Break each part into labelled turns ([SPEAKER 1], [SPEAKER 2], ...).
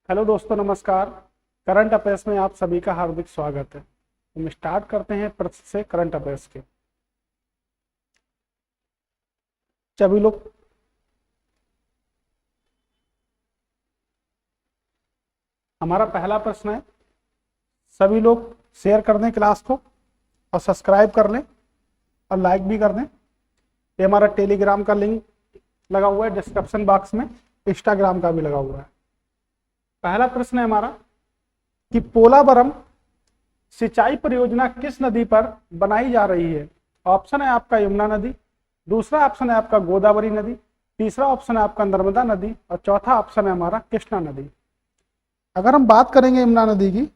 [SPEAKER 1] Hello दोस्तों, नमस्कार। Current affairs में आप सभी का हार्दिक स्वागत है। हम स्टार्ट करते हैं प्रश्न से करंट अफेयर्स के। सभी लोग हमारा पहला प्रश्न है, सभी लोग शेयर कर दें क्लास को और सब्सक्राइब कर लें और लाइक भी कर दें। ये हमारा टेलीग्राम का लिंक लगा हुआ है डिस्क्रिप्शन बॉक्स में, इंस्टाग्राम का भी लगा हुआ है। पहला प्रश्न है हमारा कि पोलावरम सिंचाई परियोजना किस नदी पर बनाई जा रही है। ऑप्शन है आपका यमुना नदी, दूसरा ऑप्शन है आपका गोदावरी नदी, तीसरा ऑप्शन है आपका नर्मदा नदी और चौथा ऑप्शन है हमारा कृष्णा नदी। अगर हम बात करेंगे यमुना नदी की,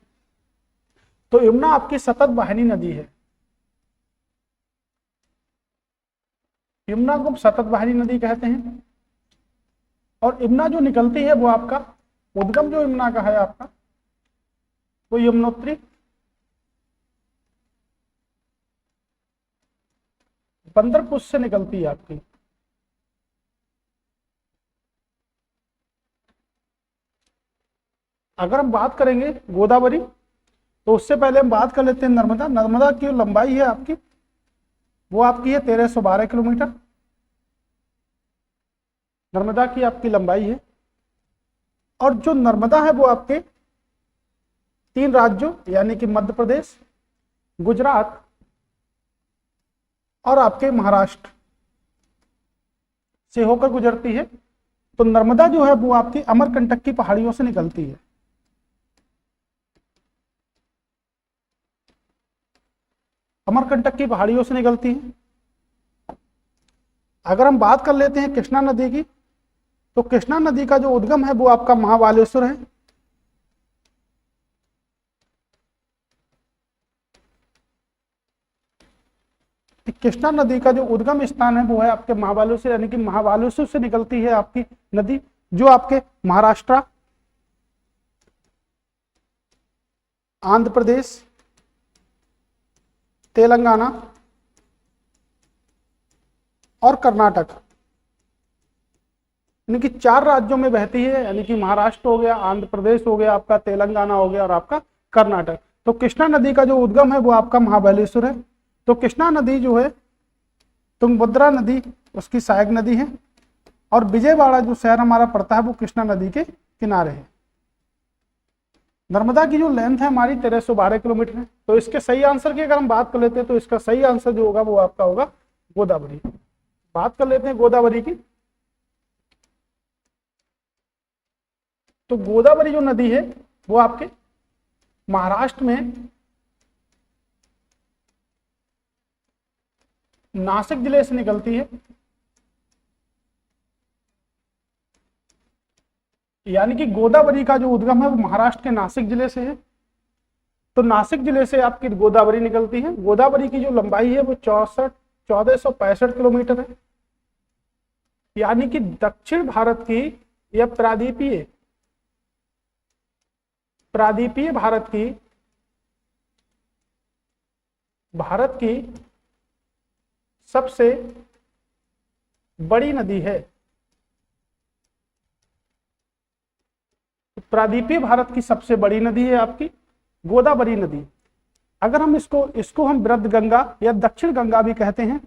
[SPEAKER 1] तो यमुना आपकी सतत वाहिनी नदी है। यमुना को सतत वाहिनी नदी कहते हैं और यमुना जो निकलती है वो आपका उद्गम जो यमुना का है आपका वो यमुनोत्री बंदरपुर से निकलती है आपकी। अगर हम बात करेंगे गोदावरी, तो उससे पहले हम बात कर लेते हैं नर्मदा। नर्मदा की लंबाई है आपकी वो आपकी है 1312 किलोमीटर। नर्मदा की आपकी लंबाई है और जो नर्मदा है वो आपके 3 राज्यों यानी कि मध्य प्रदेश, गुजरात और आपके महाराष्ट्र से होकर गुजरती है। तो नर्मदा जो है वो आपकी अमरकंटक की पहाड़ियों से निकलती है। अमरकंटक की पहाड़ियों से निकलती है। अगर हम बात कर लेते हैं कृष्णा नदी की, तो कृष्णा नदी का जो उद्गम है वो आपका महाबालेश्वर है। कृष्णा नदी का जो उद्गम स्थान है वो है आपके महाबालेश्वर, यानी कि महाबालेश्वर से निकलती है आपकी नदी, जो आपके महाराष्ट्र, आंध्र प्रदेश, तेलंगाना और कर्नाटक, यानी कि 4 राज्यों में बहती है, यानी कि महाराष्ट्र हो गया, आंध्र प्रदेश हो गया, आपका तेलंगाना हो गया और आपका कर्नाटक। तो कृष्णा नदी का जो उद्गम है वो आपका महाबलेश्वर है। तो कृष्णा नदी जो है तुंगभद्रा नदी उसकी सहायक नदी है और विजयवाड़ा जो शहर हमारा पड़ता है वो कृष्णा नदी के किनारे है। नर्मदा की जो लेंथ है हमारी 1312 किलोमीटर है। तो इसके सही आंसर की अगर हम बात कर लेते हैं तो इसका सही आंसर जो होगा वो आपका होगा गोदावरी। बात कर लेते हैं गोदावरी की, तो गोदावरी जो नदी है वो आपके महाराष्ट्र में नासिक जिले से निकलती है, यानी कि गोदावरी का जो उद्गम है वो महाराष्ट्र के नासिक जिले से है। तो नासिक जिले से आपकी गोदावरी निकलती है। गोदावरी की जो लंबाई है वो 1465 किलोमीटर है, यानी कि दक्षिण भारत की यह प्रादीपीय भारत की सबसे बड़ी नदी है। प्रादीपीय भारत की सबसे बड़ी नदी है आपकी गोदावरी नदी। अगर हम इसको हम वृद्ध गंगा या दक्षिण गंगा भी कहते हैं,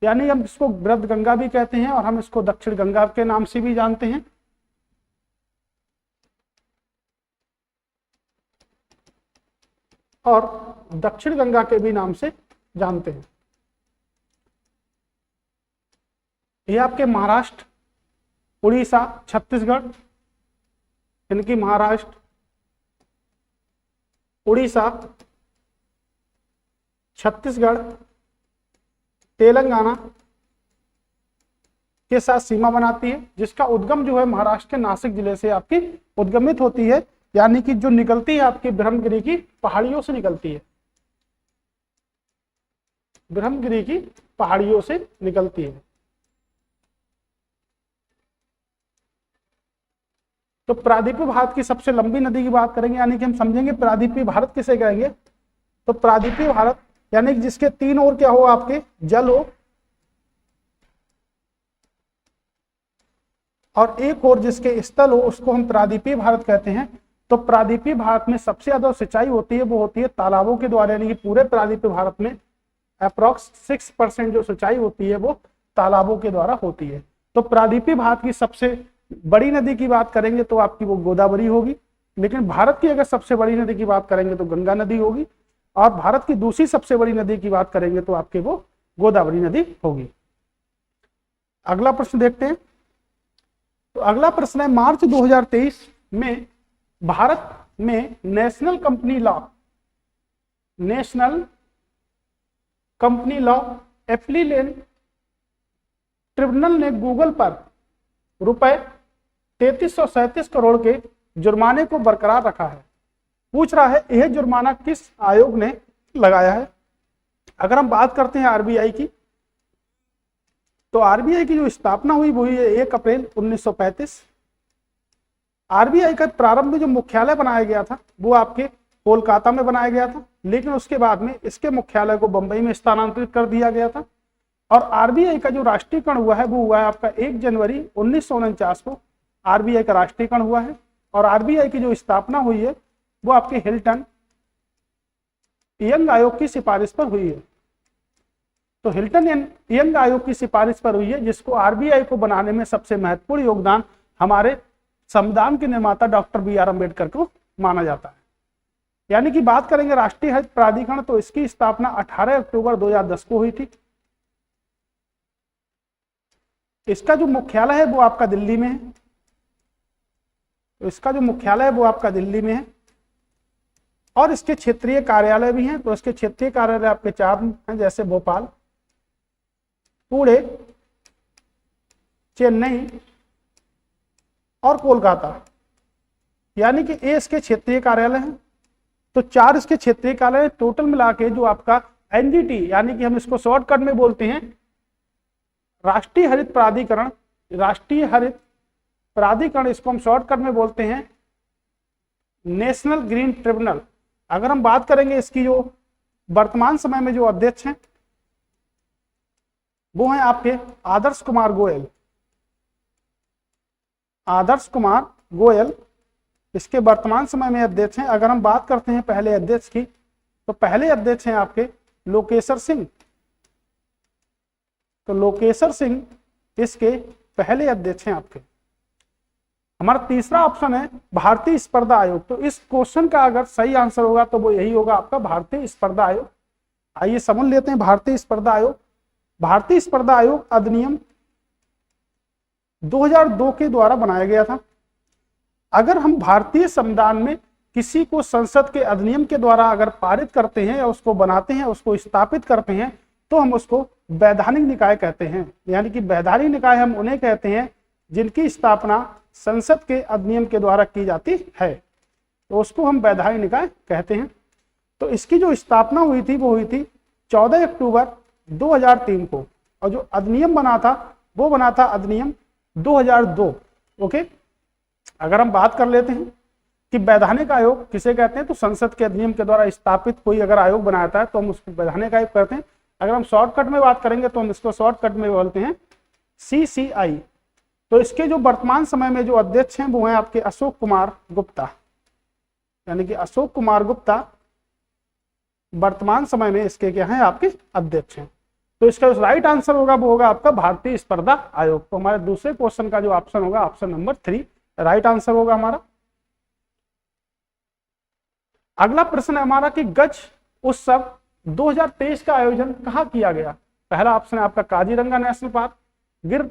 [SPEAKER 1] यानी हम इसको वृद्ध गंगा भी कहते हैं और हम इसको दक्षिण गंगा के नाम से भी जानते हैं। और दक्षिण गंगा के भी नाम से जानते हैं। ये आपके महाराष्ट्र, उड़ीसा, छत्तीसगढ़, इनकी महाराष्ट्र, उड़ीसा, छत्तीसगढ़, तेलंगाना के साथ सीमा बनाती है, जिसका उद्गम जो है महाराष्ट्र के नासिक जिले से आपकी उद्गमित होती है, यानी कि जो निकलती है आपकी ब्रह्मगिरी की पहाड़ियों से निकलती है। ब्रह्मगिरी की पहाड़ियों से निकलती है। तो प्रादीपीय भारत की सबसे लंबी नदी की बात करेंगे, यानी कि हम समझेंगे प्रादीपीय भारत किसे कहेंगे। तो प्रादीपीय भारत यानी कि जिसके 3 ओर क्या हो, आपके जल हो और एक और जिसके स्थल हो उसको हम प्रादीपीय भारत कहते हैं। तो प्रादीपीय भारत में सबसे ज्यादा सिंचाई होती है वो होती है तालाबों के द्वारा, यानी कि पूरे प्रादीपीय भारत में अप्रॉक्स 6% जो सिंचाई होती है वो तालाबों के द्वारा होती है। तो प्रादीपीय भारत की सबसे बड़ी नदी की बात करेंगे तो आपकी वो गोदावरी होगी, लेकिन भारत की अगर सबसे बड़ी नदी की बात करेंगे तो गंगा नदी होगी, और भारत की दूसरी सबसे बड़ी नदी की बात करेंगे तो आपके वो गोदावरी नदी होगी। अगला प्रश्न देखते हैं। तो अगला प्रश्न है, मार्च 2023 में भारत में नेशनल कंपनी लॉ एप्लीलेन ट्रिब्यूनल ने गूगल पर रुपए 3337 करोड़ के जुर्माने को बरकरार रखा है। पूछ रहा है यह जुर्माना किस आयोग ने लगाया है। अगर हम बात करते हैं आरबीआई की, तो आरबीआई की जो स्थापना हुई वो हुई है 1 अप्रैल 1935। आरबीआई का प्रारंभ में जो मुख्यालय बनाया गया था वो आपके कोलकाता में बनाया गया था, लेकिन उसके बाद में इसके मुख्यालय को बंबई में स्थानांतरित कर दिया गया था। और आरबीआई का जो राष्ट्रीयकरण हुआ है वो हुआ है आपका 1 जनवरी 1949 को आरबीआई का राष्ट्रीयकरण हुआ है। और आरबीआई की जो स्थापना हुई है वो आपके हिल्टन यंग आयोग की सिफारिश पर हुई है। तो हिल्टन यंग आयोग की सिफारिश पर हुई है, जिसको आरबीआई को बनाने में सबसे महत्वपूर्ण योगदान हमारे संविधान के निर्माता डॉक्टर बी.आर. अम्बेडकर को माना जाता है। यानी कि बात करेंगे राष्ट्रीय हरित प्राधिकरण, तो इसकी स्थापना 18 अक्टूबर 2010 को हुई थी। इसका जो मुख्यालय है वो आपका दिल्ली में है। तो इसका जो मुख्यालय है वो आपका दिल्ली में है, और इसके क्षेत्रीय कार्यालय भी हैं। तो इसके क्षेत्रीय कार्यालय आपके 4 हैं, जैसे भोपाल, पुणे, चेन्नई और कोलकाता, यानी कि ये इसके क्षेत्रीय कार्यालय हैं। तो 4 इसके क्षेत्रीय कार्यालय, टोटल मिला के जो आपका एनजीटी, यानी कि हम इसको शॉर्टकट में बोलते हैं राष्ट्रीय हरित प्राधिकरण, इसको हम शॉर्टकट में बोलते हैं नेशनल ग्रीन ट्रिब्यूनल। अगर हम बात करेंगे इसकी जो वर्तमान समय में जो अध्यक्ष हैं वो हैं आपके आदर्श कुमार गोयल इसके वर्तमान समय में अध्यक्ष हैं। अगर हम बात करते हैं पहले अध्यक्ष की, तो पहले अध्यक्ष हैं आपके लोकेशर सिंह। तो लोकेशर सिंह इसके पहले अध्यक्ष हैं आपके। हमारा तीसरा ऑप्शन है भारतीय स्पर्धा आयोग। तो इस क्वेश्चन का अगर सही आंसर होगा तो वो यही होगा आपका भारतीय स्पर्धा आयोग। आइए समझ लेते हैं भारतीय स्पर्धा आयोग। भारतीय स्पर्धा आयोग अधिनियम 2002 के द्वारा बनाया गया था। अगर हम भारतीय संविधान में किसी को संसद के अधिनियम के द्वारा अगर पारित करते हैं या उसको बनाते हैं, उसको स्थापित करते हैं, तो हम उसको वैधानिक निकाय कहते हैं। यानी कि वैधानिक निकाय हम उन्हें कहते हैं जिनकी स्थापना संसद के अधिनियम के द्वारा की जाती है, तो उसको हम वैधानिक निकाय कहते हैं। तो इसकी जो स्थापना हुई थी वो हुई थी 14 अक्टूबर 2003 को, और जो अधिनियम बना था वो बना था अधिनियम 2002। ओके, अगर हम बात कर लेते हैं कि वैधानिक आयोग किसे कहते हैं, तो संसद के अधिनियम के द्वारा स्थापित कोई अगर आयोग बनाता है तो हम उसको वैधानिक आयोग कहते हैं। अगर हम शॉर्टकट में बात करेंगे तो हम इसको शॉर्टकट में बोलते हैं CCI। तो इसके जो वर्तमान समय में जो अध्यक्ष हैं वो हैं आपके अशोक कुमार गुप्ता, यानी कि अशोक कुमार गुप्ता वर्तमान समय में इसके क्या हैं आपके अध्यक्ष हैं। तो इसका जो राइट आंसर होगा वो होगा आपका भारतीय स्पर्धा आयोग। तो हमारे दूसरे क्वेश्चन का जो ऑप्शन होगा ऑप्शन नंबर 3 राइट आंसर होगा हमारा। अगला प्रश्न है हमारा कि गज उत्सव 2023 का आयोजन कहाँ किया गया। पहला ऑप्शन है आपका काजीरंगा नेशनल पार्क, गिर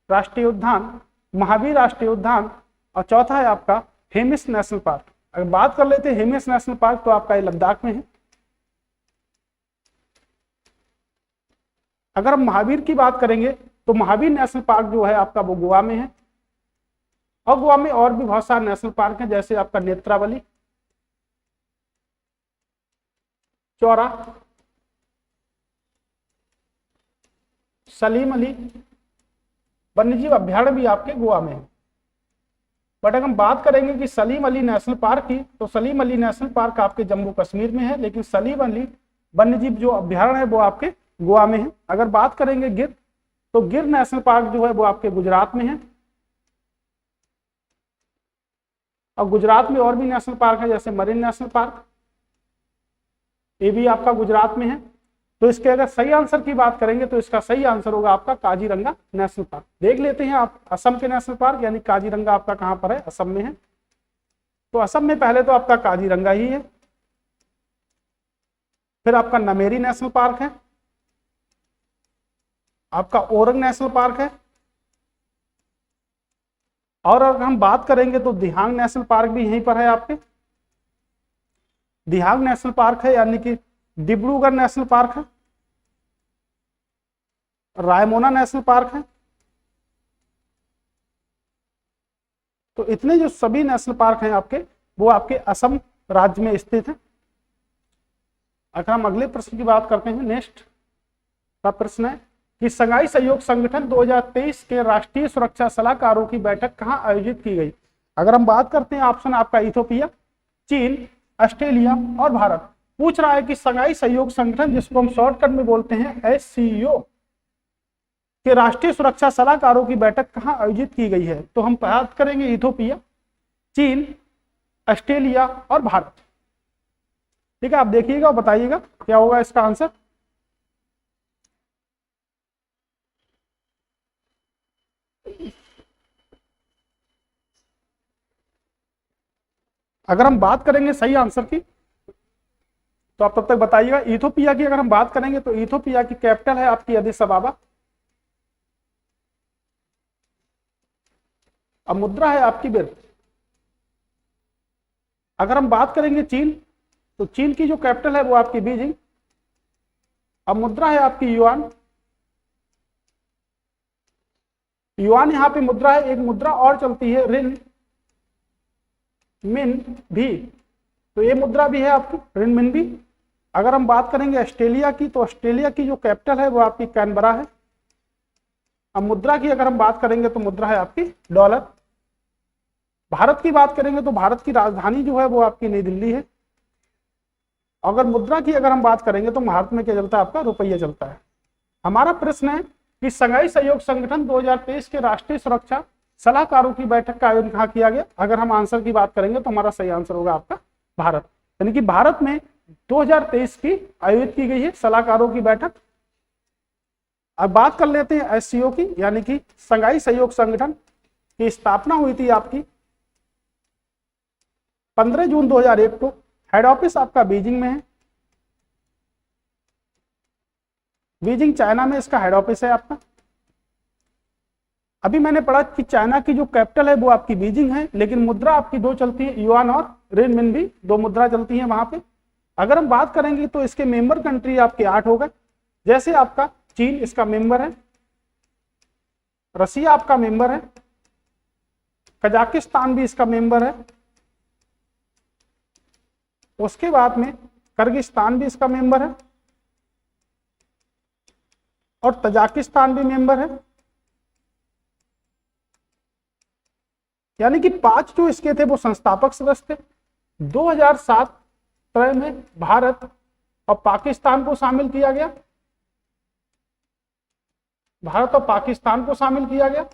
[SPEAKER 1] राष्ट्रीय उद्यान, महावीर राष्ट्रीय उद्यान, और चौथा है आपका हेमिस नेशनल पार्क। अगर बात कर लेते हैं हेमिस नेशनल पार्क, तो आपका ये लद्दाख में है। अगर हम महावीर की बात करेंगे तो महावीर नेशनल पार्क जो है आपका वो गोवा में है, और गोवा में और भी बहुत सारे नेशनल पार्क हैं, जैसे आपका नेत्रावली, चौरा, सलीम अली वन्यजीव अभ्यारण्य भी आपके गोवा में है। बट अगर हम बात करेंगे कि सलीम अली नेशनल पार्क की, तो सलीम अली नेशनल पार्क आपके जम्मू कश्मीर में है, लेकिन सलीम अली वन्यजीव जो अभ्यारण्य है वो आपके गोवा में है। अगर बात करेंगे गिर, तो गिर नेशनल पार्क जो है वो आपके गुजरात में है। और गुजरात में और भी नेशनल पार्क है, जैसे मरीन नेशनल पार्क, ये भी आपका गुजरात में है। तो इसके अगर सही आंसर की बात करेंगे तो इसका सही आंसर होगा आपका काजीरंगा नेशनल पार्क। देख लेते हैं आप असम के नेशनल पार्क, यानी काजीरंगा आपका कहां पर है, असम में है। तो असम में पहले तो आपका काजीरंगा ही है, फिर आपका नमेरी नेशनल पार्क है, आपका ओरंग नेशनल पार्क है, और अगर हम बात करेंगे तो दिहांग नेशनल पार्क भी यहीं पर है आपके, दिहांग नेशनल पार्क है, यानी कि डिब्रूगढ़ नेशनल पार्क है, रायमोना नेशनल पार्क है। तो इतने जो सभी नेशनल पार्क हैं आपके, वो आपके असम राज्य में स्थित हैं। अगर हम अगले प्रश्न की बात करते हैं, नेक्स्ट का प्रश्न है कि शंघाई सहयोग संगठन 2023 के राष्ट्रीय सुरक्षा सलाहकारों की बैठक कहां आयोजित की गई। अगर हम बात करते हैं, ऑप्शन आपका इथियोपिया, चीन, ऑस्ट्रेलिया और भारत। पूछ रहा है कि शंघाई सहयोग संगठन, जिसको हम शॉर्टकट में बोलते हैं SCO, के राष्ट्रीय सुरक्षा सलाहकारों की बैठक कहां आयोजित की गई है। तो हम बात करेंगे इथियोपिया, चीन, ऑस्ट्रेलिया और भारत। ठीक है, आप देखिएगा और बताइएगा क्या होगा इसका आंसर। अगर हम बात करेंगे सही आंसर की तो आप तब तक बताइएगा। इथियोपिया की अगर हम बात करेंगे तो इथियोपिया की कैपिटल है आपकी अदिस अबाबा, अब मुद्रा है आपकी बिर। अगर हम बात करेंगे चीन, तो चीन की जो कैपिटल है वो आपकी बीजिंग, अब मुद्रा है आपकी युआन। युआन यहां पे मुद्रा है, एक मुद्रा और चलती है रिन मिन भी, तो ये मुद्रा भी है आपकी रिन मिन भी। अगर हम बात करेंगे ऑस्ट्रेलिया की, तो ऑस्ट्रेलिया की जो कैपिटल है वो आपकी कैनबरा है। अब मुद्रा की अगर हम बात करेंगे तो मुद्रा है आपकी डॉलर। भारत की बात करेंगे तो भारत की राजधानी जो है वो आपकी नई दिल्ली है। अगर मुद्रा की अगर हम बात करेंगे तो भारत में क्या चलता है, आपका रुपया चलता है। हमारा प्रश्न है कि शंघाई सहयोग संगठन 2023 के राष्ट्रीय सुरक्षा सलाहकारों की बैठक का आयोजन कहां किया गया। अगर हम आंसर की बात करेंगे तो हमारा सही आंसर होगा आपका भारत, यानी कि भारत में 2023 की आयोजित की गई है सलाहकारों की बैठक। अब बात कर लेते हैं SCO की, यानी कि शंघाई सहयोग संगठन की स्थापना हुई थी आपकी 15 जून 2001 को। हेड ऑफिस आपका बीजिंग में है, बीजिंग चाइना में इसका हेड ऑफिस है आपका। अभी मैंने पढ़ा कि चाइना की जो कैपिटल है वो आपकी बीजिंग है, लेकिन मुद्रा आपकी दो चलती है, युआन और रेनमिनबी, दो मुद्रा चलती है वहां पे। अगर हम बात करेंगे तो इसके मेंबर कंट्री आपके 8 हो गए, जैसे आपका चीन इसका मेंबर है, रसिया आपका मेंबर है, कजाकिस्तान भी इसका मेंबर है, उसके बाद में किर्गिस्तान भी इसका मेंबर है और तजाकिस्तान भी मेंबर है। यानी कि 5 जो इसके थे वो संस्थापक सदस्य थे। 2007 में भारत और पाकिस्तान को शामिल किया गया, भारत और पाकिस्तान को शामिल किया गया।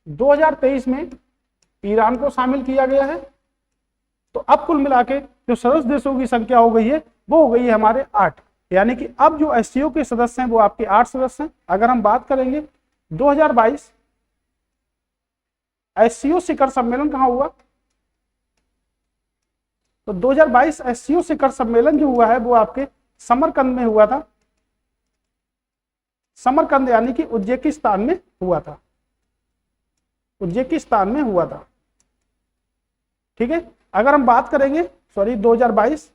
[SPEAKER 1] 2023 में ईरान को शामिल किया गया है। तो अब कुल मिला के जो सदस्य देशों की संख्या हो गई है वो हो गई है हमारे 8, यानी कि अब जो SCO के सदस्य हैं वो आपके 8 सदस्य हैं। अगर हम बात करेंगे 2022 SCO शिखर सम्मेलन कहां हुआ, तो 2022 SCO शिखर सम्मेलन जो हुआ है वो आपके समरकंद में हुआ था, समरकंद यानी कि उज्बेकिस्तान में हुआ था, उज्बेकिस्तान में हुआ था। ठीक है, अगर हम बात करेंगे 2022,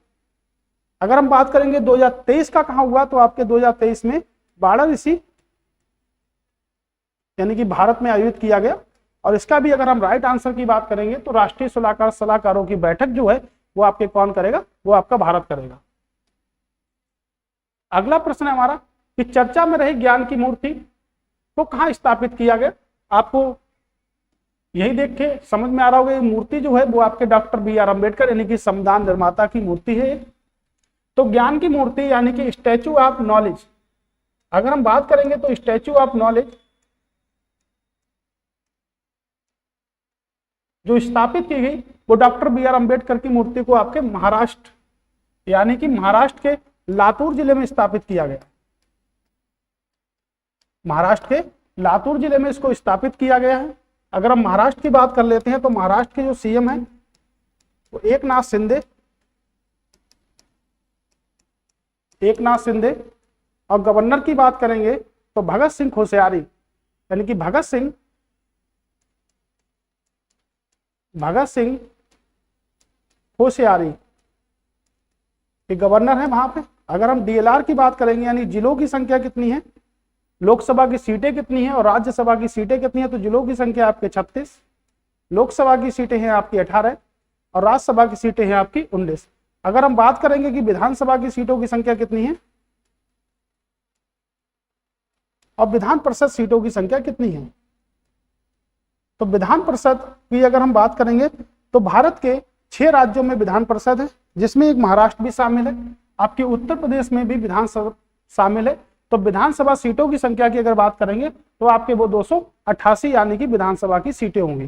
[SPEAKER 1] अगर हम बात करेंगे 2023 का कहां हुआ, तो आपके 2023 में वाराणसी यानी कि भारत में आयोजित किया गया। और इसका भी अगर हम राइट आंसर की बात करेंगे तो राष्ट्रीय सलाहकारों की बैठक जो है वो आपके कौन करेगा, वो आपका भारत करेगा। अगला प्रश्न है हमारा कि चर्चा में रही ज्ञान की मूर्ति को कहां स्थापित किया गया। आपको यही देख के समझ में आ रहा होगा, ये मूर्ति जो है वो आपके डॉक्टर BR अम्बेडकर यानी कि संविधान निर्माता की मूर्ति है। तो ज्ञान की मूर्ति यानी कि स्टैचू ऑफ नॉलेज, अगर हम बात करेंगे तो स्टैचू ऑफ नॉलेज जो स्थापित की गई वो डॉक्टर बी आर अम्बेडकर की मूर्ति को आपके महाराष्ट्र यानी कि महाराष्ट्र के लातूर जिले में स्थापित किया गया। महाराष्ट्र के लातूर जिले में इसको स्थापित किया गया है। अगर हम महाराष्ट्र की बात कर लेते हैं तो महाराष्ट्र के जो सीएम है वो एकनाथ शिंदे और गवर्नर की बात करेंगे तो भगत सिंह कोश्यारी यानी कि भगत सिंह कोश्यारी ये गवर्नर है वहां पे। अगर हम डीएलआर की बात करेंगे यानी जिलों की संख्या कितनी है, लोकसभा की सीटें कितनी है और राज्यसभा की सीटें कितनी है, तो जिलों की संख्या आपके 36, लोकसभा की सीटें हैं आपकी 18 और राज्यसभा की सीटें हैं आपकी 19। अगर हम बात करेंगे कि विधानसभा की सीटों की संख्या कितनी है और विधान परिषद सीटों की संख्या कितनी है, तो विधान परिषद की अगर हम बात करेंगे तो भारत के 6 राज्यों में विधान परिषद है, जिसमें एक महाराष्ट्र भी शामिल है, आपके उत्तर प्रदेश में भी विधानसभा शामिल है। तो विधानसभा सीटों की संख्या की अगर बात करेंगे तो आपके वो 288 यानी कि विधानसभा की सीटें होंगी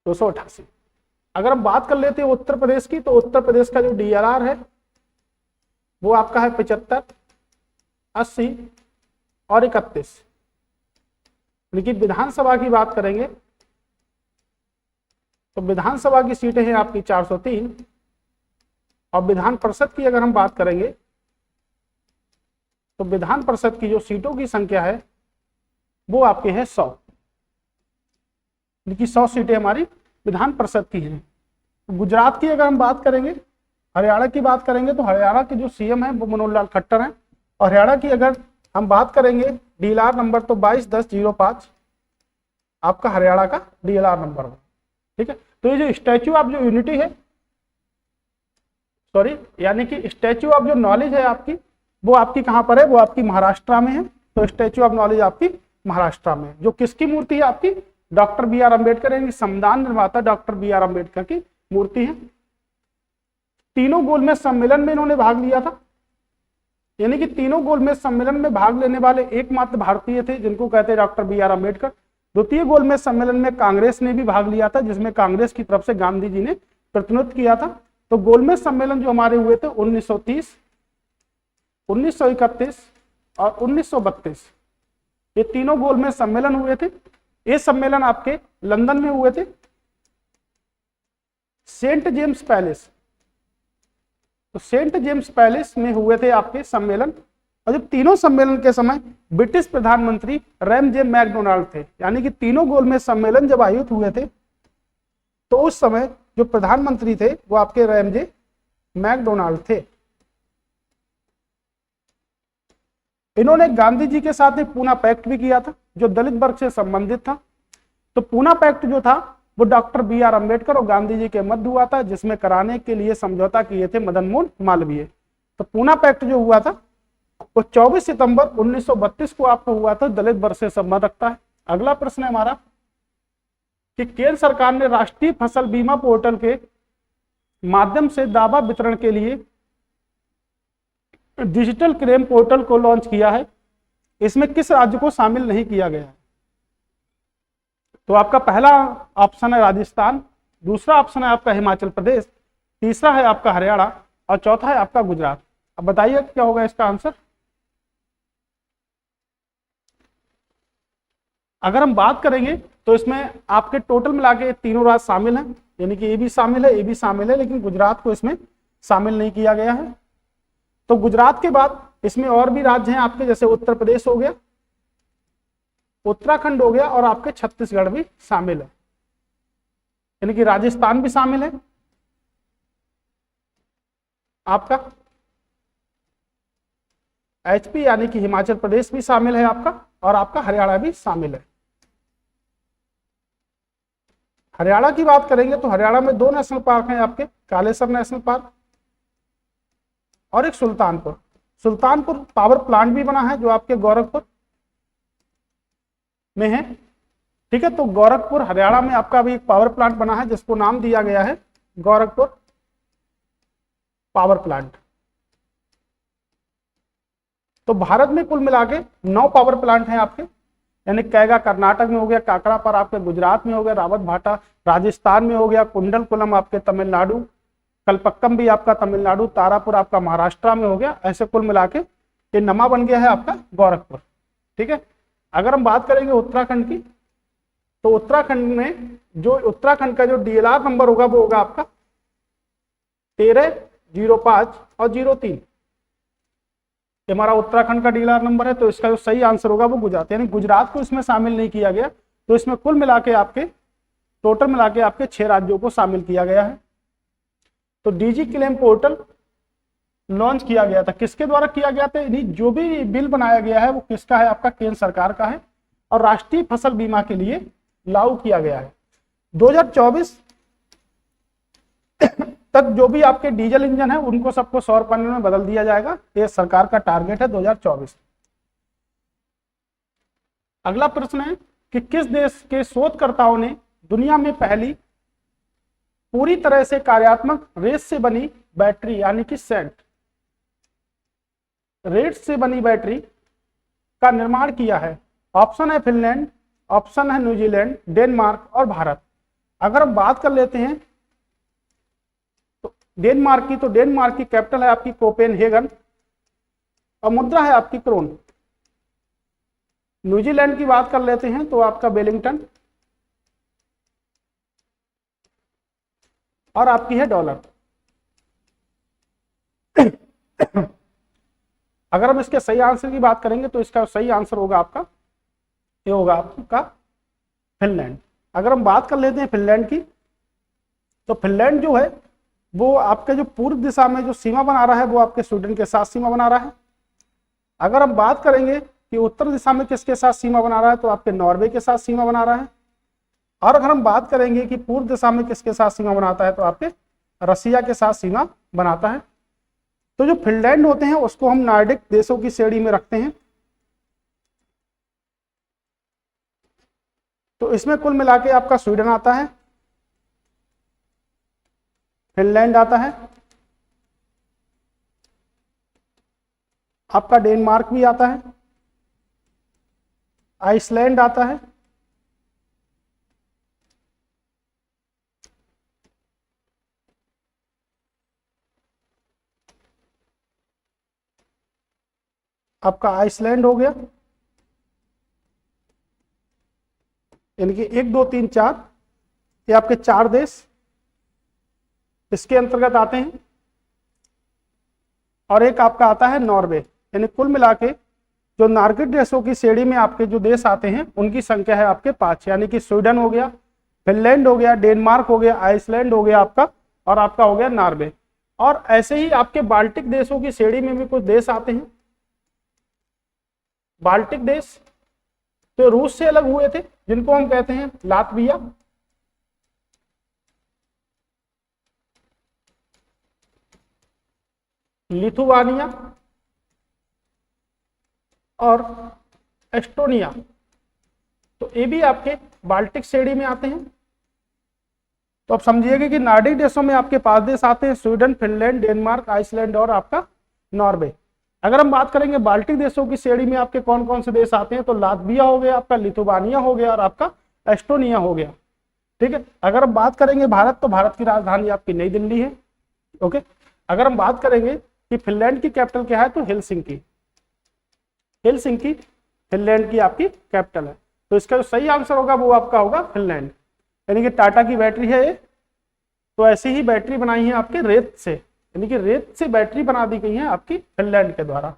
[SPEAKER 1] 288। अगर हम बात कर लेते हैं उत्तर प्रदेश की, तो उत्तर प्रदेश का जो डीएलआर है वो आपका है 75, 80 और 31। लेकिन विधानसभा की बात करेंगे तो विधानसभा की सीटें हैं आपकी 403 और विधान परिषद की अगर हम बात करेंगे तो विधान परिषद की जो सीटों की संख्या है वो आपके हैं 100, लेकिन 100 सीटें हमारी विधान परिषद की हैं। गुजरात की अगर हम बात करेंगे, हरियाणा की बात करेंगे तो हरियाणा के जो सीएम हैं वो मनोहर लाल खट्टर हैं। और हरियाणा की अगर हम बात करेंगे डीएलआर नंबर तो 221005 आपका हरियाणा का डीएलआर नंबर है। ठीक है, तो ये जो स्टैच्यू ऑफ जो यूनिटी है यानी कि स्टैच्यू ऑफ जो नॉलेज है आपकी वो आपकी कहां पर है, वो आपकी महाराष्ट्र में है। तो स्टैच्यू ऑफ नॉलेज आपकी महाराष्ट्र में, जो किसकी मूर्ति है आपकी, डॉक्टर बी आर अम्बेडकर यानी संविधान निर्माता डॉक्टर बी आर अम्बेडकर की मूर्ति है। तीनों गोलमेज सम्मेलन में इन्होंने भाग लिया था, यानी कि तीनों गोलमेज सम्मेलन में भाग लेने वाले एकमात्र भारतीय थे जिनको कहते हैं डॉक्टर बी आर अम्बेडकर। द्वितीय गोलमेज सम्मेलन में कांग्रेस ने भी भाग लिया था, जिसमें कांग्रेस की तरफ से गांधी जी ने प्रतिनिधित्व किया था। तो गोलमेज सम्मेलन जो हमारे हुए थे 1930, 1931 और 1932, ये तीनों गोलमेज सम्मेलन हुए थे। ये सम्मेलन आपके लंदन में हुए थे, सेंट जेम्स पैलेस, तो सेंट जेम्स पैलेस में हुए थे आपके सम्मेलन। और जब तीनों सम्मेलन के समय ब्रिटिश प्रधानमंत्री रैमजे मैकडोनाल्ड थे, यानी कि तीनों गोलमेज सम्मेलन जब आयोजित हुए थे तो उस समय जो प्रधानमंत्री थे वो आपके रैमजे मैकडोनाल्ड थे। इन्होंने गांधी जी के साथ एक पूना पैक्ट भी किया था जो दलित वर्ग से संबंधित था। तो पूना पैक्ट जो था वो डॉक्टर बी आर अम्बेडकर और गांधी जी के मध्य हुआ था, जिसमें कराने के लिए समझौता किए थे मदन मोहन मालवीय। तो पूना पैक्ट जो हुआ था वो 24 सितंबर 1932 को आपको हुआ था, दलित वर्ग से संबंध रखता है। अगला प्रश्न है हमारा कि केंद्र सरकार ने राष्ट्रीय फसल बीमा पोर्टल के माध्यम से दावा वितरण के लिए डिजिटल क्लेम पोर्टल को लॉन्च किया है, इसमें किस राज्य को शामिल नहीं किया गया है? तो आपका पहला ऑप्शन है राजस्थान, दूसरा ऑप्शन है आपका हिमाचल प्रदेश, तीसरा है आपका हरियाणा और चौथा है आपका गुजरात। अब बताइए क्या होगा इसका आंसर। अगर हम बात करेंगे तो इसमें आपके टोटल मिला के तीनों राज्य शामिल हैं, यानी कि ये भी शामिल है, ये भी शामिल है, लेकिन गुजरात को इसमें शामिल नहीं किया गया है। तो गुजरात के बाद इसमें और भी राज्य हैं आपके, जैसे उत्तर प्रदेश हो गया, उत्तराखंड हो गया और आपके छत्तीसगढ़ भी शामिल है, यानी कि राजस्थान भी शामिल है आपका, एचपी यानी कि हिमाचल प्रदेश भी शामिल है आपका, और आपका हरियाणा भी शामिल है। हरियाणा की बात करेंगे तो हरियाणा में 2 नेशनल पार्क हैं आपके, कालेसर नेशनल पार्क और एक सुल्तानपुर। सुल्तानपुर पावर प्लांट भी बना है जो आपके गोरखपुर में है। ठीक है, तो गोरखपुर हरियाणा में आपका भी एक पावर प्लांट बना है जिसको नाम दिया गया है गोरखपुर पावर प्लांट। तो भारत में कुल मिला के 9 पावर प्लांट हैं आपके, यानी कैगा कर्नाटक में हो गया, काकरापार आपके गुजरात में हो गया, रावत भाटा राजस्थान में हो गया, कुंडलकुलम आपके तमिलनाडु, कलपक्कम भी आपका तमिलनाडु, तारापुर आपका महाराष्ट्र में हो गया। ऐसे कुल मिला के ये नमा बन गया है आपका गोरखपुर। ठीक है, अगर हम बात करेंगे उत्तराखंड की, तो उत्तराखंड में जो उत्तराखंड का जो DLR नंबर होगा वो होगा आपका 1305 और 03। हमारा उत्तराखंड का DLR नंबर है, तो इसका जो सही आंसर होगा वो गुजरात, यानी गुजरात को इसमें शामिल नहीं किया गया। तो इसमें कुल मिला के आपके टोटल मिला के आपके 6 राज्यों को शामिल किया गया है। तो डीजी क्लेम पोर्टल लॉन्च किया गया था, किसके द्वारा किया गया था? जो भी बिल बनाया गया है वो किसका है? आपका केंद्र सरकार का है, और राष्ट्रीय फसल बीमा के लिए लागू किया गया है। 2024 तक जो भी आपके डीजल इंजन है उनको सबको सौर पैनल में बदल दिया जाएगा, ये सरकार का टारगेट है 2024। अगला प्रश्न है कि किस देश के शोधकर्ताओं ने दुनिया में पहली पूरी तरह से कार्यात्मक रेत से बनी बैटरी यानी कि रेत से बनी बैटरी का निर्माण किया है? ऑप्शन है फिनलैंड, ऑप्शन है न्यूजीलैंड, डेनमार्क और भारत। अगर हम बात कर लेते हैं तो डेनमार्क की, तो डेनमार्क की कैपिटल है आपकी कोपेनहेगन और मुद्रा है आपकी क्रोन। न्यूजीलैंड की बात कर लेते हैं तो आपका वेलिंगटन और आपकी है डॉलर। अगर हम इसके सही आंसर की बात करेंगे तो इसका सही आंसर होगा आपका, ये होगा आपका फिनलैंड। अगर हम बात कर लेते हैं फिनलैंड की, तो फिनलैंड जो है वो आपके जो पूर्व दिशा में जो सीमा बना रहा है वो आपके स्वीडन के साथ सीमा बना रहा है। अगर हम बात करेंगे कि उत्तर दिशा में किसके साथ सीमा बना रहा है, तो आपके नॉर्वे के साथ सीमा बना रहा है। और अगर हम बात करेंगे कि पूर्व दिशा में किसके साथ सीमा बनाता है, तो आपके रसिया के साथ सीमा बनाता है। तो जो फिनलैंड होते हैं उसको हम नॉर्डिक देशों की श्रेणी में रखते हैं। तो इसमें कुल मिला के आपका स्वीडन आता है, फिनलैंड आता है, आपका डेनमार्क भी आता है, आइसलैंड आता है, आपका आइसलैंड हो गया, यानी कि 1 2 3 4 ये आपके 4 देश इसके अंतर्गत आते हैं। और एक आपका आता है नॉर्वे। यानी कुल मिला के जो नॉर्डिक देशों की श्रेणी में आपके जो देश आते हैं उनकी संख्या है आपके 5, यानी कि स्वीडन हो गया, फिनलैंड हो गया, डेनमार्क हो गया, आइसलैंड हो गया आपका, और आपका हो गया नॉर्वे। और ऐसे ही आपके बाल्टिक देशों की श्रेणी में भी कुछ देश आते हैं। बाल्टिक देश तो रूस से अलग हुए थे, जिनको हम कहते हैं लातविया, लिथुआनिया और एस्टोनिया। तो ये भी आपके बाल्टिक श्रेणी में आते हैं। तो आप समझिएगा कि नॉर्डिक देशों में आपके 5 देश आते हैं, स्वीडन, फिनलैंड, डेनमार्क, आइसलैंड और आपका नॉर्वे। अगर हम बात करेंगे बाल्टिक देशों की श्रेणी में आपके कौन कौन से देश आते हैं, तो लातविया हो गया, आपका लिथुआनिया हो गया और आपका एस्टोनिया हो गया। ठीक है, अगर हम बात करेंगे भारत, तो भारत की राजधानी आपकी नई दिल्ली है। ओके, अगर हम बात करेंगे कि फिनलैंड की कैपिटल क्या है, तो हेलसिंकी। हेलसिंकी फिनलैंड की आपकी कैपिटल है। तो इसका जो सही आंसर होगा वो आपका होगा फिनलैंड। यानी कि टाटा की बैटरी है ये। तो ऐसी ही बैटरी बनाई है आपके रेत से, यानी कि रेत से बैटरी बना दी गई है आपकी फिनलैंड के द्वारा।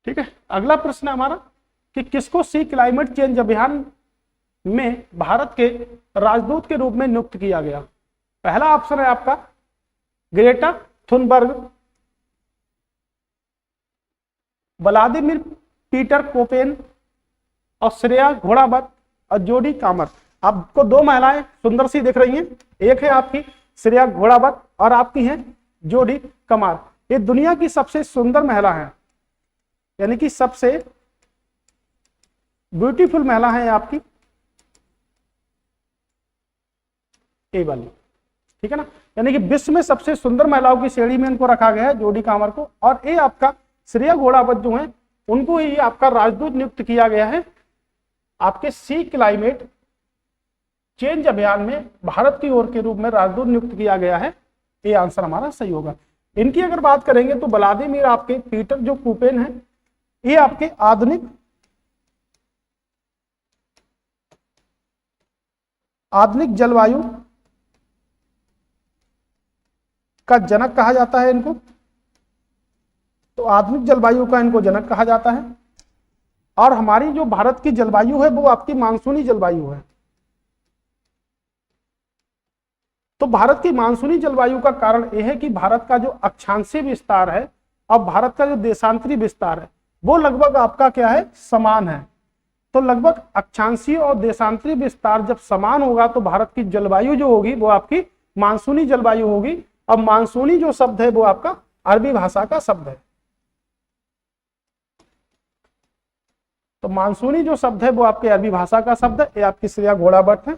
[SPEAKER 1] ठीक है, अगला प्रश्न है हमारा कि किसको सी क्लाइमेट चेंज अभियान में भारत के राजदूत के रूप में नियुक्त किया गया? पहला ऑप्शन है आपका Greta Thunberg, Vladimir Peter Koppen और श्रेया घोड़ावत और जोडी कामर। आपको 2 महिलाएं सुंदर सी दिख रही हैं, एक है आपकी श्रेया घोड़ावत और आपकी है जोडी कमार। ये दुनिया की सबसे सुंदर महिला है, यानी कि सबसे ब्यूटीफुल महिला है आपकी ये वाली। ठीक है ना, यानी कि विश्व में सबसे सुंदर महिलाओं की श्रेणी में इनको रखा गया है, जोडी कामर को। और ये आपका श्रेया घोड़ावत जो है उनको ही आपका राजदूत नियुक्त किया गया है आपके सी क्लाइमेट चेंज अभियान में, भारत की ओर के रूप में राजदूत नियुक्त किया गया है। ये आंसर हमारा सही होगा। इनकी अगर बात करेंगे तो व्लादिमीर आपके पीटर जो कुपेन है, ये आपके आधुनिक जलवायु का जनक कहा जाता है इनको। तो आधुनिक जलवायु का इनको जनक कहा जाता है। और हमारी जो भारत की जलवायु है वो आपकी मानसूनी जलवायु है। तो भारत की मानसूनी जलवायु का कारण यह है कि भारत का जो अक्षांशीय विस्तार है और भारत का जो देशांतरी विस्तार है वो लगभग आपका क्या है, समान है। तो लगभग अक्षांशीय और देशांतरी विस्तार जब समान होगा तो भारत की जलवायु जो होगी वो आपकी मानसूनी जलवायु होगी। अब मानसूनी जो शब्द है वो आपका अरबी भाषा का शब्द है। तो मानसूनी जो शब्द है वो आपके अरबी भाषा का शब्द है। ये आपकी श्रेया घोड़ा भट्ट है।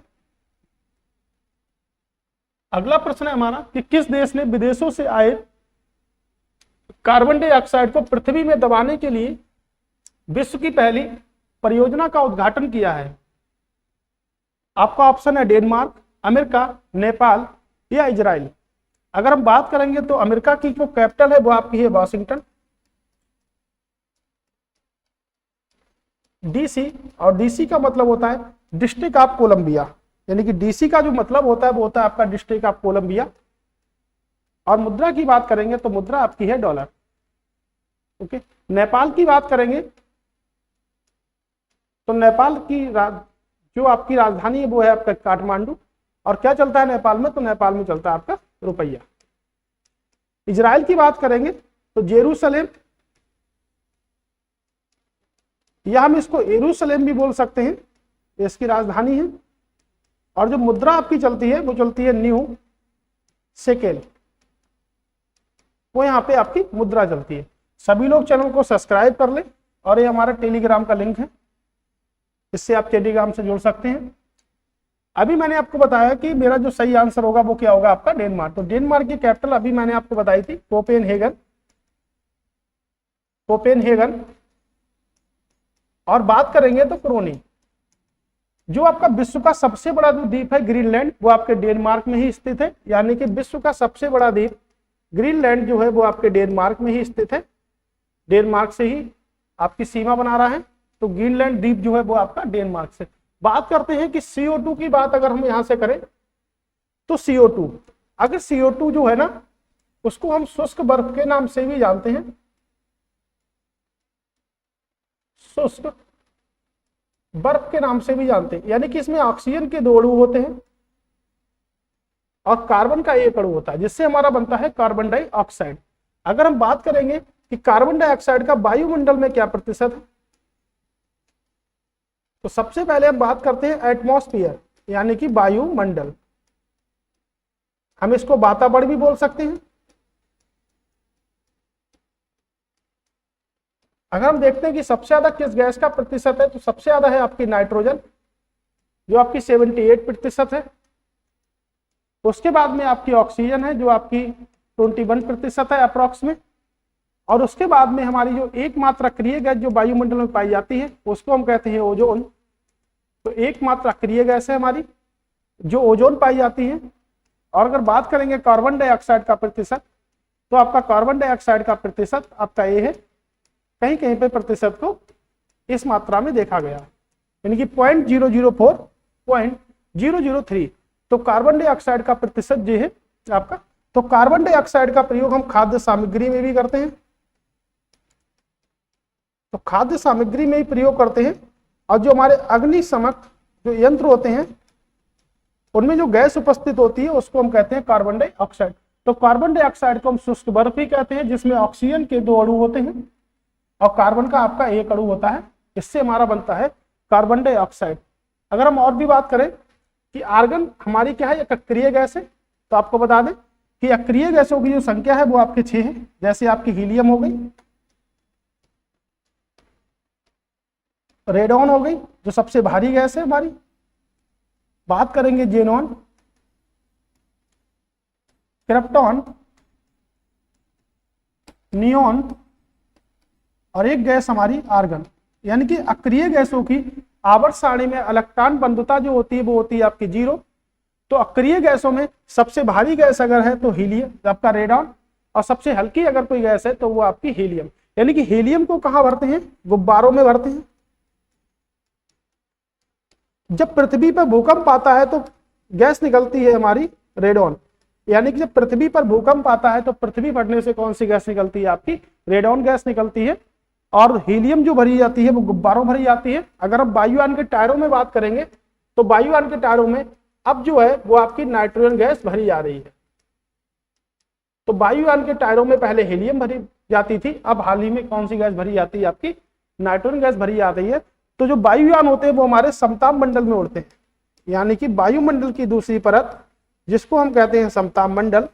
[SPEAKER 1] अगला प्रश्न है हमारा कि किस देश ने विदेशों से आए कार्बन डाइऑक्साइड को पृथ्वी में दबाने के लिए विश्व की पहली परियोजना का उद्घाटन किया है? आपका ऑप्शन है डेनमार्क, अमेरिका, नेपाल या इजराइल। अगर हम बात करेंगे तो अमेरिका की जो कैपिटल है वो आपकी है वाशिंगटन डीसी, और डीसी का मतलब होता है डिस्ट्रिक्ट ऑफ कोलंबिया, यानी कि डीसी का जो मतलब होता है वो होता है आपका डिस्ट्रिक्ट ऑफ कोलंबिया। और मुद्रा की बात करेंगे तो मुद्रा आपकी है डॉलर। ओके, नेपाल की बात करेंगे तो नेपाल की जो आपकी राजधानी है वो है आपका काठमांडू। और क्या चलता है नेपाल में? तो नेपाल में चलता है आपका रुपया। इजराइल की बात करेंगे तो जेरूसलेम, या हम इसको यरूशलेम भी बोल सकते हैं, इसकी राजधानी है। और जो मुद्रा आपकी चलती है वो चलती है न्यू शेकेल, वो यहाँ पे आपकी मुद्रा चलती है। सभी लोग चैनल को सब्सक्राइब कर लें और ये हमारा टेलीग्राम का लिंक है, इससे आप टेलीग्राम से जुड़ सकते हैं। अभी मैंने आपको बताया कि मेरा जो सही आंसर होगा वो क्या होगा आपका डेनमार्क। तो डेनमार्क की कैपिटल अभी मैंने आपको बताई थी कोपेनहेगन। और बात करेंगे तो क्रोनी। जो आपका विश्व का सबसे बड़ा जो द्वीप है ग्रीनलैंड वो आपके डेनमार्क में ही स्थित है, यानी कि विश्व का सबसे बड़ा द्वीप ग्रीनलैंड जो है वो आपके डेनमार्क में ही स्थित है। डेनमार्क से ही आपकी सीमा बना रहा है। तो ग्रीनलैंड द्वीप जो है वो आपका डेनमार्क से। बात करते हैं कि CO2 की बात अगर हम यहां से करें तो CO2, अगर CO2 जो है ना उसको हम शुष्क बर्फ के नाम से भी जानते हैं। शुष्क बर्फ के नाम से भी जानते हैं, यानी कि इसमें ऑक्सीजन के 2 अणु होते हैं और कार्बन का 1 अणु होता है, जिससे हमारा बनता है कार्बन डाइऑक्साइड। अगर हम बात करेंगे कि कार्बन डाइऑक्साइड का वायुमंडल में क्या प्रतिशत है, तो सबसे पहले हम बात करते हैं एटमॉस्फेयर, यानी कि वायुमंडल। हम इसको वातावरण भी बोल सकते हैं। अगर हम देखते हैं कि सबसे ज्यादा किस गैस का प्रतिशत है, तो सबसे ज्यादा है आपकी नाइट्रोजन, जो आपकी 78% है। उसके बाद में आपकी ऑक्सीजन है जो आपकी 21% है अप्रॉक्स में। और उसके बाद में हमारी जो एकमात्र अक्रिय गैस जो वायुमंडल में पाई जाती है उसको हम कहते हैं ओजोन। तो एकमात्र अक्रिय गैस है हमारी जो ओजोन पाई जाती है। और अगर बात करेंगे कार्बन डाइऑक्साइड का प्रतिशत, तो आपका कार्बन डाइऑक्साइड का प्रतिशत आपका ये है, कहीं कहीं पे प्रतिशत को इस मात्रा में देखा गया, यानी कि 0.004, 0.003। तो कार्बन डाइऑक्साइड का प्रतिशत जो है आपका। तो कार्बन डाइऑक्साइड का प्रयोग हम खाद्य सामग्री में भी करते हैं। तो खाद्य सामग्री में ही प्रयोग करते हैं। और जो हमारे अग्निशमक जो यंत्र होते हैं उनमें जो गैस उपस्थित होती है उसको हम कहते हैं कार्बन डाइऑक्साइड। तो कार्बन डाइऑक्साइड को हम शुष्क बर्फ भी कहते हैं, जिसमें ऑक्सीजन के 2 अणु होते हैं और कार्बन का आपका 1 अणु होता है। इससे हमारा बनता है कार्बन डाइऑक्साइड। अगर हम और भी बात करें कि आर्गन हमारी क्या है, एक अक्रिय गैस है। तो आपको बता दें कि अक्रिय गैसों की जो संख्या है वो आपके 6 है। जैसे आपकी हीलियम हो गई, रेडॉन हो गई जो सबसे भारी गैस है हमारी, बात करेंगे जेनॉन, क्रिप्टॉन, नियोन, और एक गैस हमारी आर्गन। यानी कि अक्रिय गैसों की आवर्त सारणी में इलेक्ट्रॉन बंधुता जो होती है वो होती है आपकी 0। तो अक्रिय गैसों में सबसे भारी गैस अगर है तो हीलियम आपका रेडॉन, और सबसे हल्की अगर कोई गैस है तो वो आपकी हीलियम। यानी कि हीलियम को कहां भरते हैं, गुब्बारों में भरते हैं। जब पृथ्वी पर भूकंप आता है तो गैस निकलती है हमारी रेडॉन। यानी कि जब पृथ्वी पर भूकंप आता है तो पृथ्वी फटने से कौन सी गैस निकलती है, आपकी रेडॉन गैस निकलती है। और हीलियम जो भरी जाती है वो गुब्बारों भरी जाती है। अगर हम वायुयान के टायरों में बात करेंगे तो वायुयान के टायरों में अब जो है वो आपकी नाइट्रोजन गैस भरी जा रही है। तो वायुयान के टायरों में पहले हीलियम भरी जाती थी, अब हाल ही में कौन सी गैस भरी जाती है, आपकी नाइट्रोजन गैस भरी जा रही है। तो जो वायुयान होते हैं वो हमारे समताप मंडल में उड़ते हैं। यानी कि वायुमंडल की दूसरी परत जिसको हम कहते हैं समताप मंडल,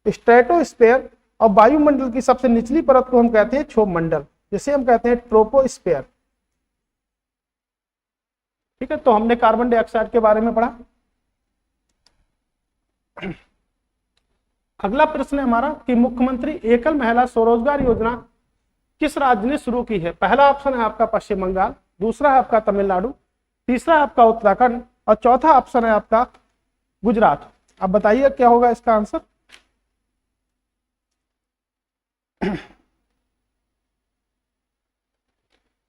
[SPEAKER 1] स्ट्रेटोस्फीयर, और वायुमंडल की सबसे निचली परत को हम कहते हैं क्षोभ मंडल, जिसे हम कहते हैं ट्रोपोस्फीयर। ठीक है, तो हमने कार्बन डाइऑक्साइड के बारे में पढ़ा। अगला प्रश्न है हमारा कि मुख्यमंत्री एकल महिला स्वरोजगार योजना किस राज्य ने शुरू की है। पहला ऑप्शन है आपका पश्चिम बंगाल, दूसरा है आपका तमिलनाडु, तीसरा है आपका उत्तराखंड, और चौथा ऑप्शन है आपका गुजरात। अब बताइए क्या होगा इसका आंसर।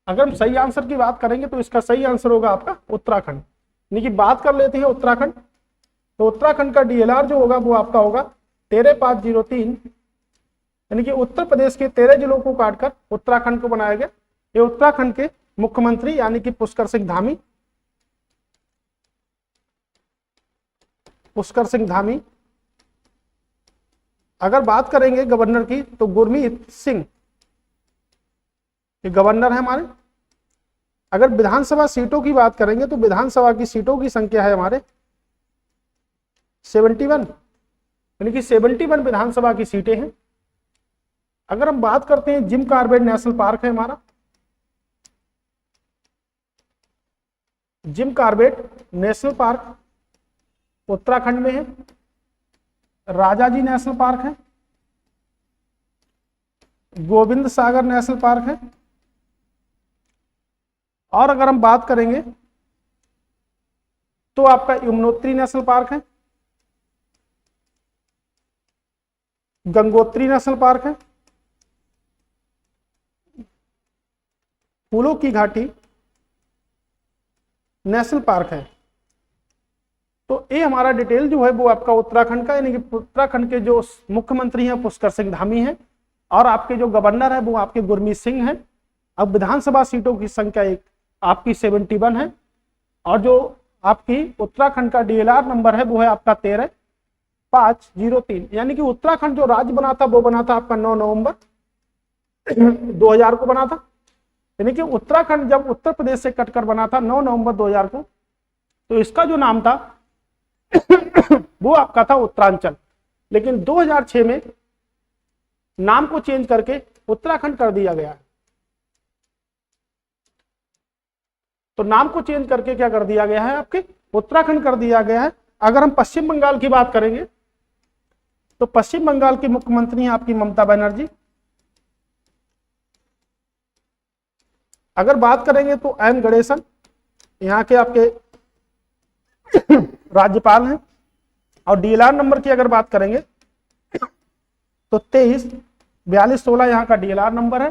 [SPEAKER 1] अगर हम सही आंसर की बात करेंगे तो इसका सही आंसर होगा आपका उत्तराखंड। यानी कि बात कर लेते हैं उत्तराखंड, तो उत्तराखंड का डीएलआर जो होगा वो आपका होगा 13503। यानी कि उत्तर प्रदेश के 13 जिलों को काटकर उत्तराखंड को बनाया गया। ये उत्तराखंड के मुख्यमंत्री यानी कि पुष्कर सिंह धामी। अगर बात करेंगे गवर्नर की तो गुरमीत सिंह, ये गवर्नर है हमारे। अगर विधानसभा सीटों की बात करेंगे तो विधानसभा की सीटों की संख्या है हमारे 71, यानी कि 71 विधानसभा की सीटें हैं। अगर हम बात करते हैं जिम कॉर्बेट नेशनल पार्क है हमारा, Jim Corbett national park Uttarakhand में है। राजाजी नेशनल पार्क है, गोविंद सागर नेशनल पार्क है, और अगर हम बात करेंगे तो आपका यमुनोत्री नेशनल पार्क है, गंगोत्री नेशनल पार्क है, फूलों की घाटी नेशनल पार्क है। तो ये हमारा डिटेल जो है वो आपका उत्तराखंड का, यानी कि उत्तराखंड के जो मुख्यमंत्री हैं पुष्कर सिंह धामी हैं, और आपके जो गवर्नर है वो आपके गुरमीत सिंह हैं। अब विधानसभा सीटों की संख्या एक आपकी 71 है, और जो आपकी उत्तराखंड का डीएलआर नंबर है वो है आपका 13503। यानी कि उत्तराखंड जो राज्य बना था वो बना था आपका 9 नवंबर 2000 को बना था। यानी कि उत्तराखंड जब उत्तर प्रदेश से कटकर बना था 9 नवंबर 2000 को, तो इसका जो नाम था वो आपका था उत्तरांचल। लेकिन 2006 में नाम को चेंज करके उत्तराखंड कर दिया गया है। तो नाम को चेंज करके क्या कर दिया गया है, आपके उत्तराखंड कर दिया गया है। अगर हम पश्चिम बंगाल की बात करेंगे तो पश्चिम बंगाल की मुख्यमंत्री हैं आपकी ममता बनर्जी। अगर बात करेंगे तो एन गणेशन यहाँ के आपके राज्यपाल हैं। और डीएलआर नंबर की अगर बात करेंगे तो 234216 यहाँ का डीएलआर नंबर है।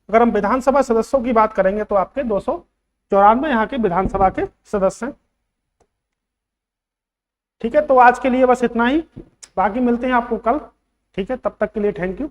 [SPEAKER 1] अगर हम विधानसभा सदस्यों की बात करेंगे तो आपके 294 यहाँ के विधानसभा के सदस्य हैं। ठीक है, तो आज के लिए बस इतना ही, बाकी मिलते हैं आपको कल। ठीक है, तब तक के लिए थैंक यू।